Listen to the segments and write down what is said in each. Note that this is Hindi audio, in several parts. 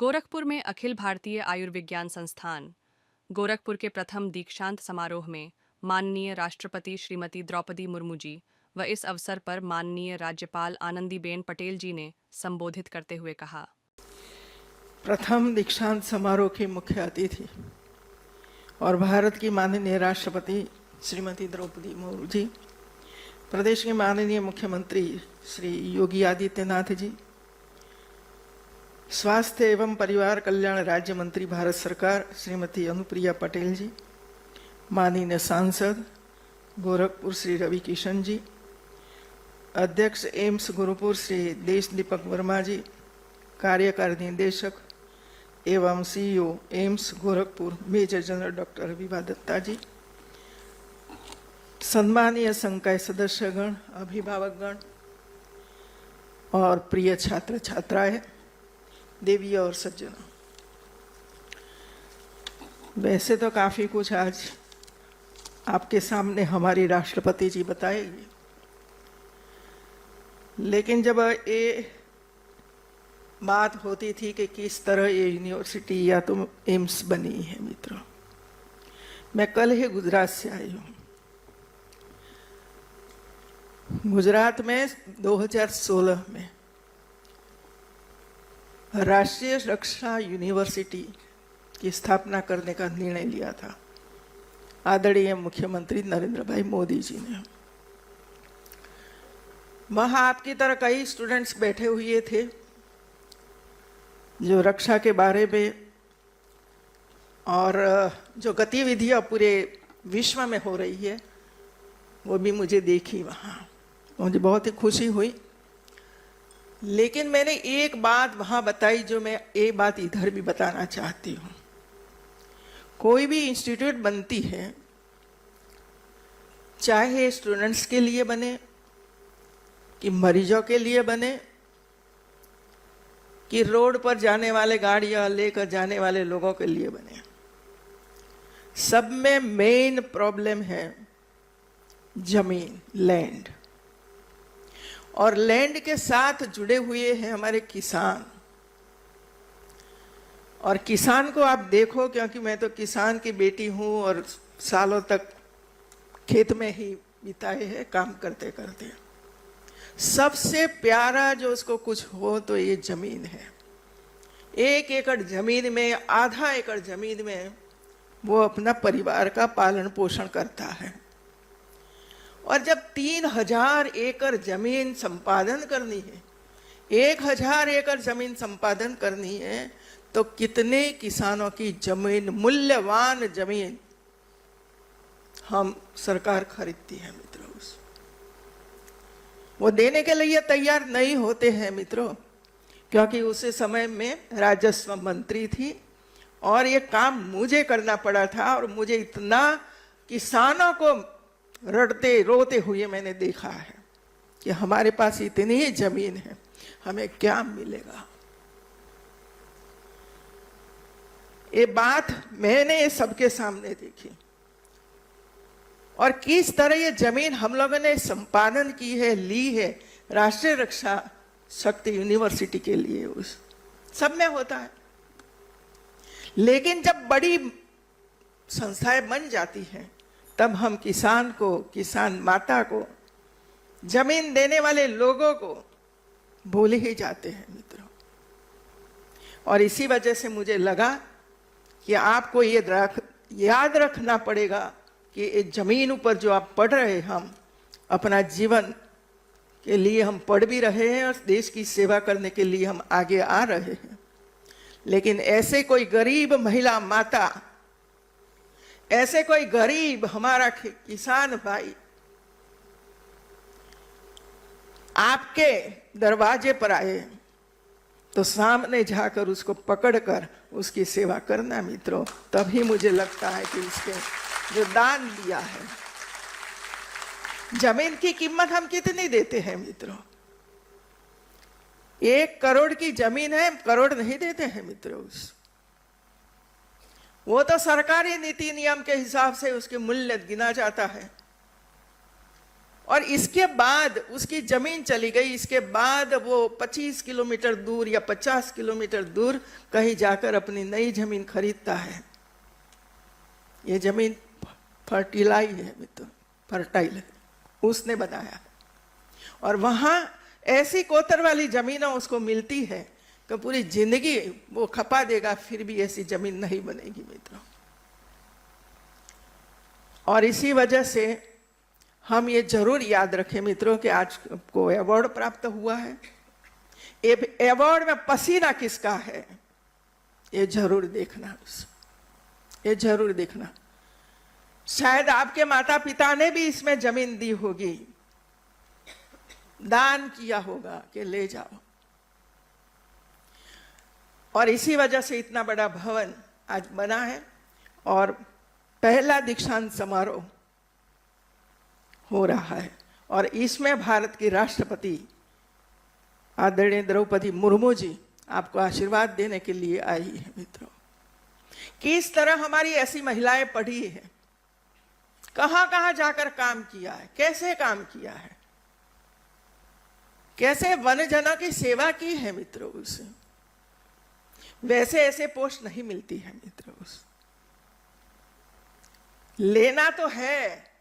गोरखपुर में अखिल भारतीय आयुर्विज्ञान संस्थान गोरखपुर के प्रथम दीक्षांत समारोह में माननीय राष्ट्रपति श्रीमती द्रौपदी मुर्मू जी व इस अवसर पर माननीय राज्यपाल आनंदीबेन पटेल जी ने संबोधित करते हुए कहा। प्रथम दीक्षांत समारोह की मुख्य अतिथि और भारत की माननीय राष्ट्रपति श्रीमती द्रौपदी मुर्मू जी, प्रदेश के माननीय मुख्यमंत्री श्री योगी आदित्यनाथ जी, स्वास्थ्य एवं परिवार कल्याण राज्य मंत्री भारत सरकार श्रीमती अनुप्रिया पटेल जी, माननीय सांसद गोरखपुर श्री रवि किशन जी, अध्यक्ष एम्स गोरखपुर श्री देश दीपक वर्मा जी, कार्यकारी निदेशक एवं CEO AIIMS Gorakhpur major general doctor Vibha Dutta ji, सम्मानीय संकाय सदस्यगण, अभिभावकगण और प्रिय छात्र छात्राएं, देवी और सज्जनों, वैसे तो काफी कुछ आज आपके सामने हमारी राष्ट्रपति जी बताएगी, लेकिन जब ये बात होती थी कि किस तरह ये यूनिवर्सिटी या तो एम्स बनी है मित्रों, मैं कल ही गुजरात से आई हूँ। गुजरात में 2016 में राष्ट्रीय रक्षा यूनिवर्सिटी की स्थापना करने का निर्णय लिया था आदरणीय मुख्यमंत्री नरेंद्र भाई मोदी जी ने। वहां आपकी तरह कई स्टूडेंट्स बैठे हुए थे जो रक्षा के बारे में और जो गतिविधियां पूरे विश्व में हो रही है वो भी मुझे देखी वहां, मुझे बहुत ही खुशी हुई। लेकिन मैंने एक बात वहां बताई जो मैं एक बात इधर भी बताना चाहती हूं। कोई भी इंस्टीट्यूट बनती है, चाहे स्टूडेंट्स के लिए बने कि मरीजों के लिए बने कि रोड पर जाने वाले गाड़ियां लेकर जाने वाले लोगों के लिए बने, सब में मेन प्रॉब्लम है जमीन, लैंड। और लैंड के साथ जुड़े हुए हैं हमारे किसान। और किसान को आप देखो, क्योंकि मैं तो किसान की बेटी हूं और सालों तक खेत में ही बिताए हैं काम करते करते। सबसे प्यारा जो उसको कुछ हो तो ये जमीन है। 1 एकड़ जमीन में, आधा एकड़ जमीन में वो अपना परिवार का पालन पोषण करता है। और जब 3000 एकड़ जमीन संपादन करनी है, 1000 एकड़ जमीन संपादन करनी है, तो कितने किसानों की जमीन, मूल्यवान जमीन हम सरकार खरीदती है मित्रों। वो देने के लिए तैयार नहीं होते हैं मित्रों, क्योंकि उसी समय में राजस्व मंत्री थी और ये काम मुझे करना पड़ा था। और मुझे इतना किसानों को रड़ते रोते हुए मैंने देखा है कि हमारे पास इतनी ही जमीन है, हमें क्या मिलेगा। ये बात मैंने सबके सामने देखी और किस तरह ये जमीन हम लोगों ने संपादन की है, ली है राष्ट्रीय रक्षा शक्ति यूनिवर्सिटी के लिए। उस सब में होता है, लेकिन जब बड़ी संस्थाएं बन जाती हैं तब हम किसान को, किसान माता को, जमीन देने वाले लोगों को भूल ही जाते हैं मित्रों। और इसी वजह से मुझे लगा कि आपको ये याद रखना पड़ेगा कि इस जमीन ऊपर जो आप पढ़ रहे, हम अपना जीवन के लिए हम पढ़ भी रहे हैं और देश की सेवा करने के लिए हम आगे आ रहे हैं। लेकिन ऐसे कोई गरीब महिला माता, ऐसे कोई गरीब हमारा किसान भाई आपके दरवाजे पर आए तो सामने जाकर उसको पकड़कर उसकी सेवा करना मित्रों, तभी मुझे लगता है कि उसके जो दान दिया है। जमीन की कीमत हम कितनी देते हैं मित्रों? 1 करोड़ की जमीन है, करोड़ नहीं देते हैं मित्रों। वो तो सरकारी नीति नियम के हिसाब से उसके मूल्य गिना जाता है। और इसके बाद उसकी जमीन चली गई। इसके बाद वो 25 किलोमीटर दूर या 50 किलोमीटर दूर कहीं जाकर अपनी नई जमीन खरीदता है। ये जमीन फर्टिलाइज है मित्र, फर्टाइल है, उसने बनाया। और वहां ऐसी कोतर वाली जमीन उसको मिलती है कि पूरी जिंदगी वो खपा देगा, फिर भी ऐसी जमीन नहीं बनेगी मित्रों। और इसी वजह से हम ये जरूर याद रखें मित्रों कि आज को अवार्ड प्राप्त हुआ है। अवार्ड में पसीना किसका है, ये जरूर देखना, ये जरूर देखना। शायद आपके माता पिता ने भी इसमें जमीन दी होगी, दान किया होगा कि ले जाओ, और इसी वजह से इतना बड़ा भवन आज बना है। और पहला दीक्षांत समारोह हो रहा है और इसमें भारत की राष्ट्रपति आदरणीय द्रौपदी मुर्मू जी आपको आशीर्वाद देने के लिए आई है मित्रों। किस तरह हमारी ऐसी महिलाएं पढ़ी है, कहां कहां जाकर काम किया है, कैसे काम किया है, कैसे वन जना की सेवा की है मित्रों। उसे वैसे ऐसे पोस्ट नहीं मिलती है मित्रों। लेना तो है,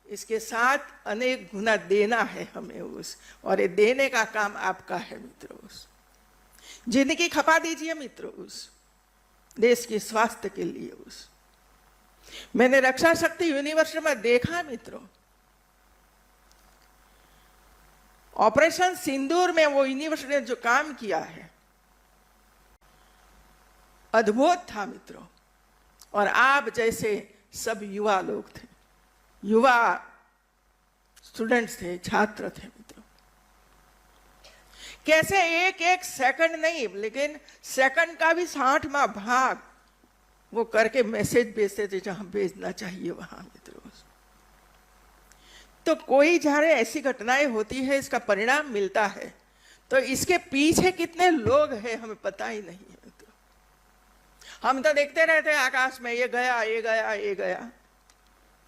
इसके साथ अनेक गुना देना है हमें उस, और ये देने का काम आपका है मित्रों। उस जिंदगी खपा दीजिए मित्रों उस देश के स्वास्थ्य के लिए। उस मैंने रक्षा शक्ति यूनिवर्सिटी में देखा मित्रों, ऑपरेशन सिंदूर में वो यूनिवर्सिटी ने जो काम किया है अद्भुत था मित्रों। और आप जैसे सब युवा लोग थे, युवा स्टूडेंट्स थे, छात्र थे मित्रों। कैसे एक एक सेकंड नहीं, लेकिन सेकंड का भी 60वां भाग वो करके मैसेज भेजते थे जहां भेजना चाहिए वहां मित्रों। तो कोई जाने ऐसी घटनाएं होती है, इसका परिणाम मिलता है, तो इसके पीछे कितने लोग हैं हमें पता ही नहीं है मित्रों। हम तो देखते रहते हैं आकाश में ये गया, ये गया, ये गया,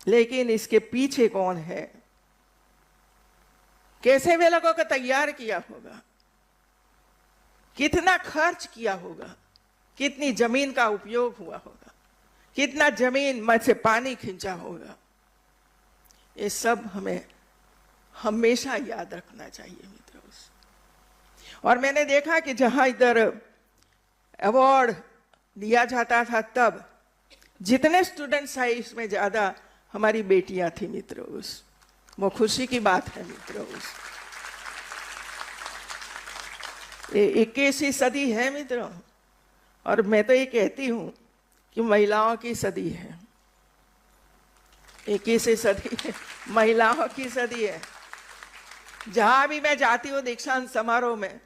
लेकिन इसके पीछे कौन है, कैसे वे लोगों को तैयार किया होगा, कितना खर्च किया होगा, कितनी जमीन का उपयोग हुआ होगा, कितना जमीन में से पानी खींचा होगा, ये सब हमें हमेशा याद रखना चाहिए मित्रों। और मैंने देखा कि जहां इधर अवार्ड दिया जाता था तब जितने स्टूडेंट्स आए इसमें ज्यादा हमारी बेटियां थी मित्रों। वो खुशी की बात है मित्रों। ये 21वीं सदी है मित्रों, और मैं तो ये कहती हूं कि महिलाओं की सदी है। 21वीं सदी महिलाओं की सदी है। जहां भी मैं जाती हूँ दीक्षांत समारोह में,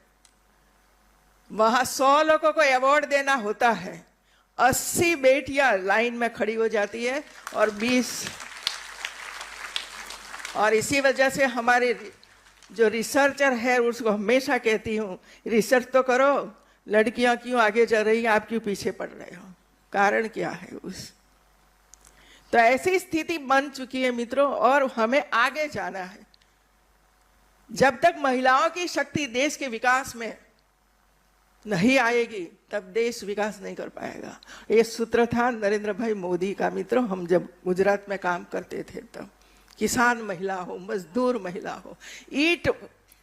वहां 100 लोगों को अवार्ड देना होता है, 80 बेटियां लाइन में खड़ी हो जाती है और 20। और इसी वजह से हमारे जो रिसर्चर है उसको हमेशा कहती हूँ, रिसर्च तो करो, लड़कियां क्यों आगे जा रही हैं, आप क्यों पीछे पड़ रहे हो, कारण क्या है उस। तो ऐसी स्थिति बन चुकी है मित्रों, और हमें आगे जाना है। जब तक महिलाओं की शक्ति देश के विकास में नहीं आएगी तब देश विकास नहीं कर पाएगा। ये सूत्र था नरेंद्र भाई मोदी का मित्रों। हम जब गुजरात में काम करते थे तब किसान महिला हो, मजदूर महिला हो, ईंट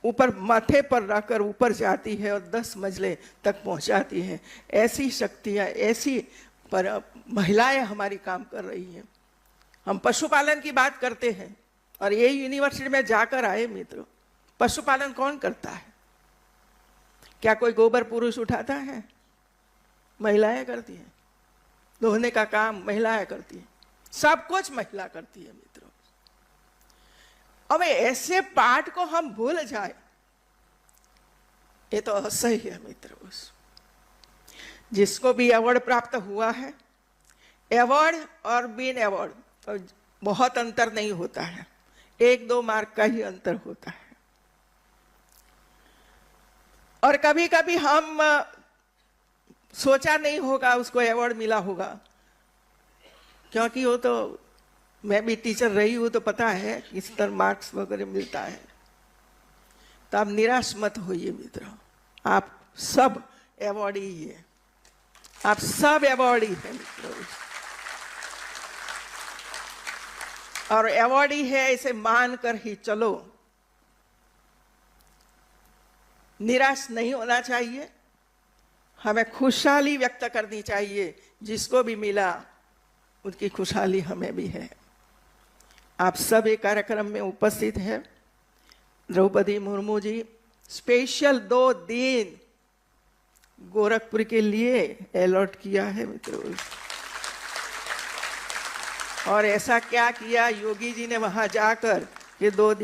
ऊपर माथे पर रखकर ऊपर जाती है और 10 मंजिले तक पहुंचाती है। ऐसी शक्तियां, ऐसी पर महिलाएं हमारी काम कर रही हैं। हम पशुपालन की बात करते हैं और ये यूनिवर्सिटी में जाकर आए मित्रों, पशुपालन कौन करता है? क्या कोई गोबर पुरुष उठाता है? महिलाएं करती हैं। धोने का काम महिलाएं करती हैं, सब कुछ महिला करती है मित्रों। अब ऐसे पाठ को हम भूल जाए, ये तो असह्य है मित्रों। जिसको भी अवार्ड प्राप्त हुआ है, अवार्ड और बिन अवार्ड तो बहुत अंतर नहीं होता है, 1-2 मार्क का ही अंतर होता है। और कभी कभी हम सोचा नहीं होगा उसको अवार्ड मिला होगा, क्योंकि वो तो मैं भी टीचर रही हूं तो पता है किस तरह मार्क्स वगैरह मिलता है। तो आप निराश मत होइए मित्रों, आप सब अवॉर्डी ही है, आप सब अवॉर्डी है मित्रों, और अवॉर्डी है इसे मानकर ही चलो। निराश नहीं होना चाहिए, हमें खुशहाली व्यक्त करनी चाहिए, जिसको भी मिला उसकी खुशहाली हमें भी है। आप सब एक कार्यक्रम में उपस्थित हैं। द्रौपदी मुर्मू जी स्पेशल 2 दिन गोरखपुर के लिए अलॉट किया है मित्रों, और ऐसा क्या किया योगी जी ने वहां जाकर कि 2 दिन